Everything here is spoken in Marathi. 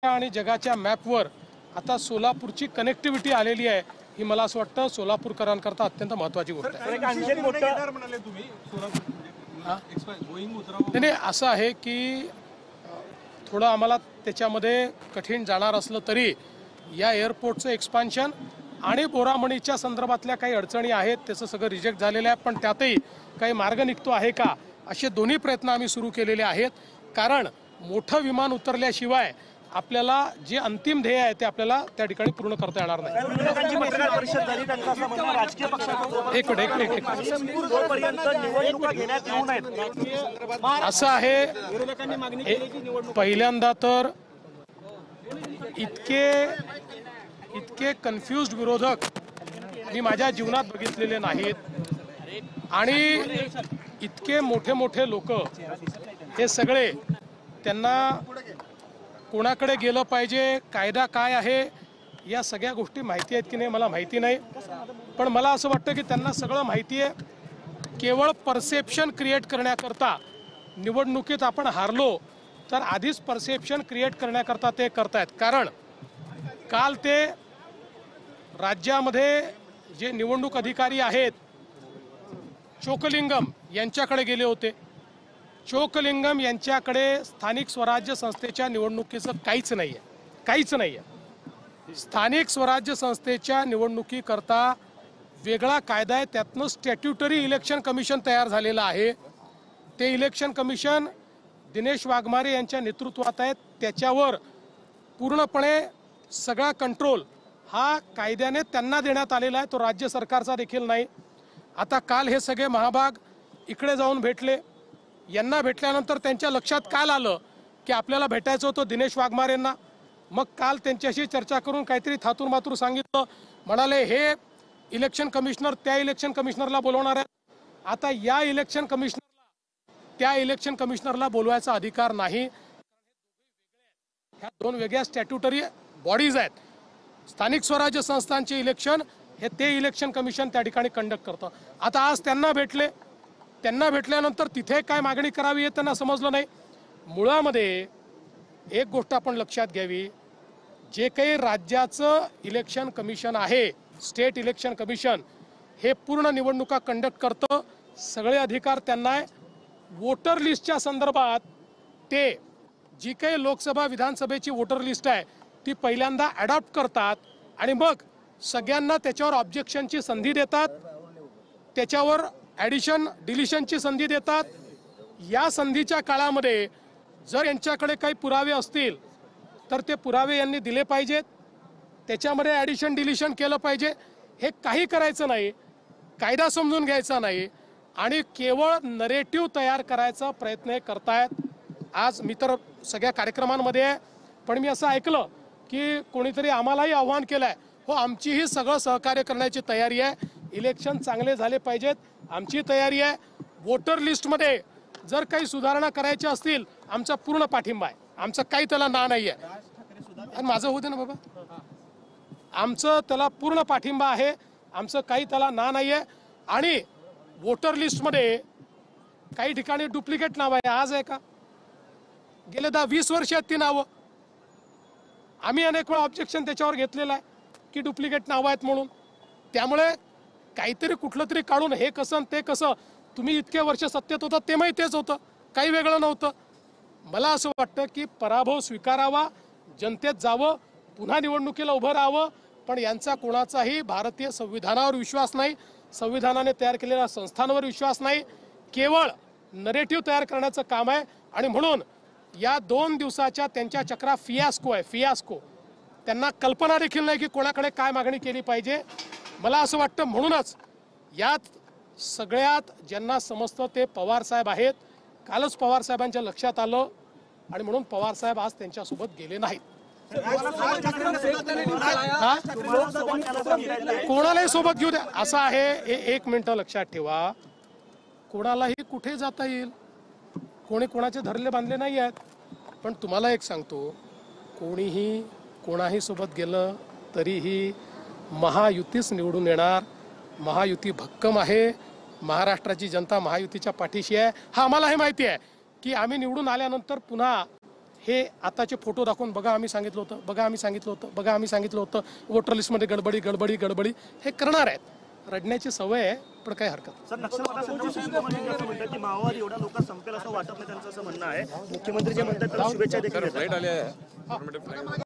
आणि जगाच्या मॅपवर आता सोलापूरची कनेक्टिव्हिटी आलेली आहे। ही मला असं वाटतं सोलापूरकरांकरता अत्यंत महत्त्वाची गोष्ट आहे। नाही असं आहे की थोडं आम्हाला त्याच्यामध्ये कठीण जाणार असलं तरी या एअरपोर्टचं एक्सपान्शन आणि बोरामणीच्या संदर्भातल्या काही अडचणी आहेत त्याचं सगळं रिजेक्ट झालेलं आहे, पण त्यातही काही मार्ग निघतो आहे का असे दोन्ही प्रयत्न आम्ही सुरू केलेले आहेत। कारण मोठं विमान उतरल्याशिवाय आपल्याला जे अंतिम ध्येय आहे ते आपल्याला त्या ठिकाणी पूर्ण करता येणार नाही। असं आहे, पहिल्यांदा तर इतके कन्फ्युज्ड विरोधक मी माझ्या जीवनात बघितलेले नाहीत आणि इतके मोठे मोठे लोक हे सगळे त्यांना कोणाकडे गेलं पाहिजे, कायदा काय आहे या सगळ्या गोष्टी माहिती आहेत की नाही मला माहिती नाही, पण मला असं वाटतं की त्यांना सगळं माहिती आहे। केवळ परसेप्शन क्रिएट करण्याकरता निवडणुकीत आपण हारलो तर आधीच परसेप्शन क्रिएट करण्याकरता ते करतायत। कारण काल ते राज्यामध्ये जे निवडणूक अधिकारी आहेत चोकलिंगम यांच्याकडे गेले होते। चोकलिंगम यांच्याकडे स्थानिक स्वराज्य संस्थेच्या निवडणुकीचं काहीच नाही आहे। स्थानिक स्वराज्य संस्थेच्या निवडणुकीकरता वेगळा कायदा आहे, त्यातनं स्टॅट्युटरी इलेक्शन कमिशन तयार झालेलं आहे। ते इलेक्शन कमिशन दिनेश वाघमारे यांच्या नेतृत्वात आहे, त्याच्यावर पूर्णपणे सगळा कंट्रोल हा कायद्याने त्यांना देण्यात आलेला आहे, तो राज्य सरकारचा देखील नाही। आता काल हे सगळे महाभाग इकडे जाऊन भेटले, यांना भेटल्यानंतर त्यांच्या लक्षात काल आलं की आपल्याला भेटायचं होतं दिनेश वाघमारेंना। मग काल त्यांच्याशी चर्चा करून काहीतरी थातूर मातूर सांगितलं, म्हणाले हे इलेक्शन कमिशनर त्या इलेक्शन कमिशनरला बोलवणार आहेत। आता या इलेक्शन कमिशनरला त्या इलेक्शन कमिशनरला बोलवायचा अधिकार नाही, ह्या दोन वेगळ्या स्टॅट्युटरी बॉडीज आहेत। स्थानिक स्वराज्य संस्थांचे इलेक्शन हे ते इलेक्शन कमिशन त्या ठिकाणी कंडक्ट करतं। आता आज त्यांना भेटल्यानंतर तिथे काय मागणी करावी हे त्यांना समजलं नाही। मुळामध्ये एक गोष्ट आपण लक्षात घ्यावी, जे काही राज्याचं इलेक्शन कमिशन आहे स्टेट इलेक्शन कमिशन हे पूर्ण निवडणुका कंडक्ट करतं, सगळे अधिकार त्यांना आहे। वोटर लिस्टच्या संदर्भात ते जी काही लोकसभा विधानसभेची वोटर लिस्ट आहे ती पहिल्यांदा ॲडॉप्ट करतात आणि मग सगळ्यांना त्याच्यावर ऑब्जेक्शनची संधी देतात, त्याच्यावर ॲडिशन डिलिशनची संधी देतात। या संधीच्या काळामध्ये जर यांच्याकडे काही पुरावे असतील तर ते पुरावे यांनी दिले पाहिजेत, त्याच्यामध्ये ॲडिशन डिलिशन केलं पाहिजे। हे काही करायचं नाही, कायदा समजून घ्यायचा नाही आणि केवळ नरेटिव्ह तयार करायचा प्रयत्न करतायत। आज मी तर सगळ्या कार्यक्रमांमध्ये आहे, पण मी असं ऐकलं की कोणीतरी आम्हालाही आव्हान केलं आहे, हो आमचीही सगळं सहकार्य करण्याची तयारी आहे, इलेक्शन चांगले झाले पाहिजेत, आमची तयारी आहे। वोटर लिस्टमध्ये जर काही सुधारणा करायच्या असतील आमचा पूर्ण पाठिंबा आहे, आमचं काही त्याला ना नाही आहे। आणि माझं होऊ दे ना बाबा, आमचं त्याला पूर्ण पाठिंबा आहे, आमचं काही त्याला ना नाही आहे। आणि वोटर लिस्टमध्ये काही ठिकाणी डुप्लिकेट नाव आहे, आज आहे का? गेले 10-20 वर्ष आहेत ती नावं। आम्ही अनेक वेळा ऑब्जेक्शन त्याच्यावर घेतलेलं आहे की डुप्लिकेट नावं आहेत म्हणून। त्यामुळे काहीतरी कुठलं तरी काढून हे कसं ते कसं, तुम्ही इतके वर्ष सत्तेत होता तेव्हाही तेच होतं, काही वेगळं नव्हतं। मला असं वाटतं की पराभव स्वीकारावा, जनतेत जावं, पुन्हा निवडणुकीला उभं राहावं, पण यांचा कोणाचाही भारतीय संविधानावर विश्वास नाही, संविधानाने तयार केलेल्या संस्थांवर विश्वास नाही, केवळ नरेटिव्ह तयार करण्याचं काम आहे। आणि म्हणून या 2 दिवसाच्या त्यांच्या चक्रा फियास्को आहे, फियास्को। त्यांना कल्पना देखील नाही की कोणाकडे काय मागणी केली पाहिजे। मला असं वाटतं म्हणूनच यात सगळ्यात ज्यांना समजतं ते पवार साहेब आहेत। कालच पवार साहेबांच्या लक्षात आलं आणि म्हणून पवार साहेब आज त्यांच्यासोबत गेले नाहीत। कोणालाही सोबत घेऊ द्या, असं आहे। एक मिनिट लक्षात ठेवा, कोणालाही कुठे जाता येईल, कोणी कोणाचे धरले बांधले नाही आहेत। पण तुम्हाला एक सांगतो, कोणीही कोणाही सोबत गेलं तरीही महायुतीच निवडून येणार। महायुती भक्कम आहे, महाराष्ट्राची जनता महायुतीच्या पाठीशी आहे। हा आम्हालाही माहिती आहे की आम्ही निवडून आल्यानंतर पुन्हा हे आताचे फोटो दाखवून बघा आम्ही सांगितलं होतं, बघा आम्ही सांगितलं होतं, बघा आम्ही सांगितलं होतं, वोटर लिस्टमध्ये गडबडी गडबडी गडबडी हे करणार आहेत. रडण्याची सवय आहे, पण काही हरकत नाही. सर, नक्षलवादासंदर्भात असं म्हणतात की माओवादी एवढ्या लोकांना संपेल असं वाटत नाही, त्यांचं असं म्हणणं आहे. मुख्यमंत्री जे म्हणतात त्याला शुभेच्छा देखील देतात.